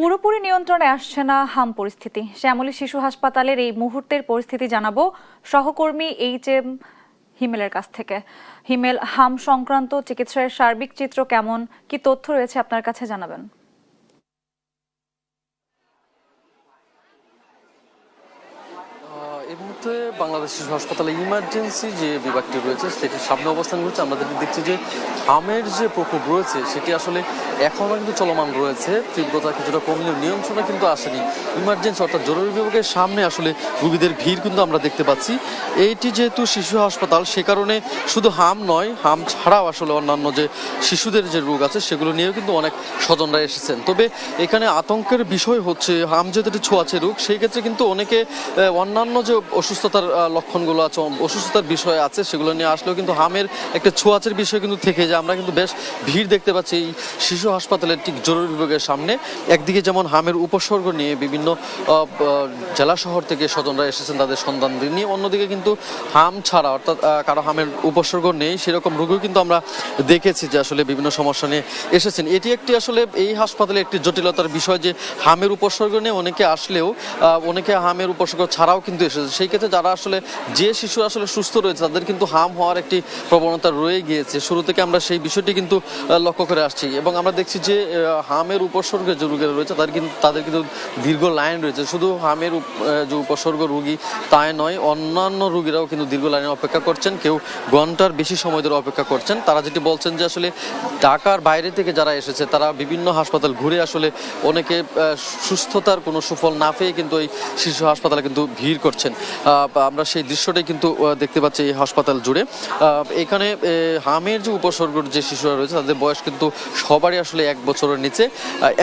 পুরোপুরি নিয়ন্ত্রণে আসছে না হাম পরিস্থিতি। শ্যামলী শিশু হাসপাতালের এই মুহূর্তের পরিস্থিতি জানাবো সহকর্মী এইচ.এম. হিমেলের কাছ থেকে। হিমেল, হাম সংক্রান্ত চিকিৎসার সার্বিক চিত্র কেমন, কি তথ্য রয়েছে আপনার কাছে জানাবেন? এই মুহূর্তে বাংলাদেশ শিশু হাসপাতালে ইমার্জেন্সি যে বিভাগটি রয়েছে সেটির সামনে অবস্থান করছে। আমরা দেখছি যে হামের যে প্রকোপ রয়েছে সেটি আসলে এখনও কিন্তু চলমান রয়েছে। তীব্রতা কিছুটা কমলেও নিয়ন্ত্রণে কিন্তু আসেনি। ইমার্জেন্সি অর্থাৎ জরুরি বিভাগের সামনে আসলে রোগীদের ভিড় কিন্তু আমরা দেখতে পাচ্ছি। এইটি যেহেতু শিশু হাসপাতাল, সে কারণে শুধু হাম নয়, হাম ছাড়াও আসলে অন্যান্য যে শিশুদের যে রোগ আছে সেগুলো নিয়েও কিন্তু অনেক স্বজনরা এসেছেন। তবে এখানে আতঙ্কের বিষয় হচ্ছে হাম যেহেতু একটি ছোঁয়াচে রোগ, সেই ক্ষেত্রে কিন্তু অনেকে অন্যান্য যে অসুস্থতার লক্ষণগুলো আছে, অসুস্থতার বিষয় আছে, সেগুলো নিয়ে আসলেও কিন্তু হামের একটা ছোঁয়াচের বিষয় কিন্তু থেকে যায়। আমরা কিন্তু বেশ ভিড় দেখতে পাচ্ছি এই শিশু হাসপাতালের ঠিক জরুরি বিভাগের সামনে। একদিকে যেমন হামের উপসর্গ নিয়ে বিভিন্ন জেলা শহর থেকে স্বজনরা এসেছেন তাদের সন্তানদের নিয়ে, অন্যদিকে কিন্তু হাম ছাড়া অর্থাৎ কারো হামের উপসর্গ নেই সেরকম রোগীও কিন্তু আমরা দেখেছি যে আসলে বিভিন্ন সমস্যা নিয়ে এসেছেন। এটি একটি আসলে এই হাসপাতালে একটি জটিলতার বিষয় যে হামের উপসর্গ নিয়ে অনেকে আসলেও অনেকে হামের উপসর্গ ছাড়াও কিন্তু এসেছে। সেই ক্ষেত্রে যারা আসলে যে শিশু আসলে সুস্থ রয়েছে তাদের কিন্তু হাম হওয়ার একটি প্রবণতা রয়ে গিয়েছে। শুরু থেকে আমরা সেই বিষয়টি কিন্তু লক্ষ্য করে আসছি এবং আমরা দেখছি যে হামের উপসর্গের যে রোগীরা রয়েছে তাদের কিন্তু দীর্ঘ লাইন রয়েছে। শুধু হামের যে উপসর্গ রোগী তাই নয়, অন্যান্য রোগীরাও কিন্তু দীর্ঘ লাইনে অপেক্ষা করছেন, কেউ ঘন্টার বেশি সময় ধরে অপেক্ষা করছেন। তারা যেটি বলছেন যে আসলে ঢাকার বাইরে থেকে যারা এসেছে তারা বিভিন্ন হাসপাতাল ঘুরে আসলে অনেকে সুস্থতার কোনো সুফল না পেয়ে কিন্তু এই শিশু হাসপাতালে কিন্তু ভিড় করছেন। আমরা সেই দৃশ্যটাই কিন্তু দেখতে পাচ্ছি এই হাসপাতাল জুড়ে। এখানে হামের যে উপসর্গের যে শিশুরা রয়েছে তাদের বয়স কিন্তু সবারই আসলে 1 বছরের নিচে।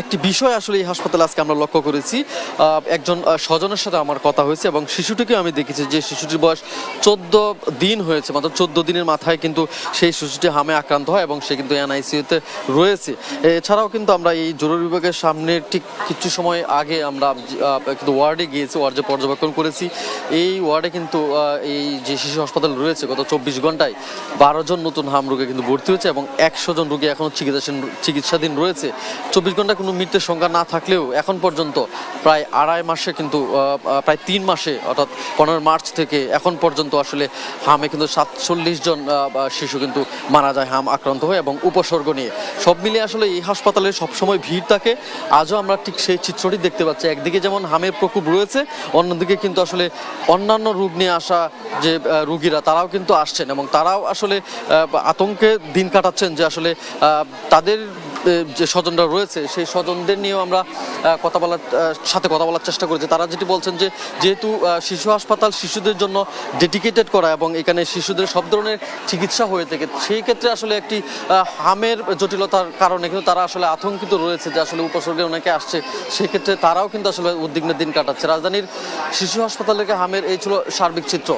একটি বিষয় আসলে এই হাসপাতালে আজকে আমরা লক্ষ্য করেছি, একজন স্বজনের সাথে আমার কথা হয়েছে এবং শিশুটিকে আমি দেখেছি যে শিশুটির বয়স 14 দিন হয়েছে, মাত্র 14 দিনের মাথায় কিন্তু সেই শিশুটি হামে আক্রান্ত হয় এবং সে কিন্তু এনআইসিইউতে রয়েছে। এছাড়াও কিন্তু আমরা এই জরুরি বিভাগের সামনে ঠিক কিছু সময় আগে আমরা কিন্তু ওয়ার্ডে গিয়েছি, ওয়ার্ডে পর্যবেক্ষণ করেছি। এই ওয়ার্ডে কিন্তু এই যে শিশু হাসপাতাল রয়েছে গত 24 ঘন্টায় 12 জন নতুন হাম রোগী কিন্তু ভর্তি হয়েছে এবং 100 জন রোগী এখনও চিকিৎসাধীন রয়েছে। 24 ঘন্টায় কোনো মৃত্যুর সংখ্যা না থাকলেও এখন পর্যন্ত প্রায় 2.5 মাসে কিন্তু প্রায় 3 মাসে অর্থাৎ 15 মার্চ থেকে এখন পর্যন্ত আসলে হামে কিন্তু 47 জন শিশু কিন্তু মারা যায় হাম আক্রান্ত হয়ে এবং উপসর্গ নিয়ে। সব মিলিয়ে আসলে এই হাসপাতালে সবসময় ভিড় থাকে। আজও আমরা ঠিক সেই চিত্রটি দেখতে পাচ্ছি। একদিকে যেমন হামের প্রকোপ রয়েছে, অন্যদিকে কিন্তু আসলে অন্যান্য রোগ নিয়ে আসা যে রোগীরা তারাও কিন্তু আসছেন এবং তারাও আসলে আতঙ্কে দিন কাটাচ্ছেন যে আসলে তাদের যে স্বজনরা রয়েছে সেই স্বজনদের নিয়েও আমরা কথা বলার চেষ্টা করেছি। তারা যেটি বলছেন যে যেহেতু শিশু হাসপাতাল শিশুদের জন্য ডেডিকেটেড করা এবং এখানে শিশুদের সব ধরনের চিকিৎসা হয়ে থাকে, সেই ক্ষেত্রে আসলে একটি হামের জটিলতার কারণে কিন্তু তারা আসলে আতঙ্কিত রয়েছে যে আসলে উপসর্গে অনেকে আসছে, সেক্ষেত্রে তারাও কিন্তু আসলে উদ্বিগ্নের দিন কাটাচ্ছে। রাজধানীর শিশু হাসপাতাল থেকে হামের এই ছিল সার্বিক চিত্র।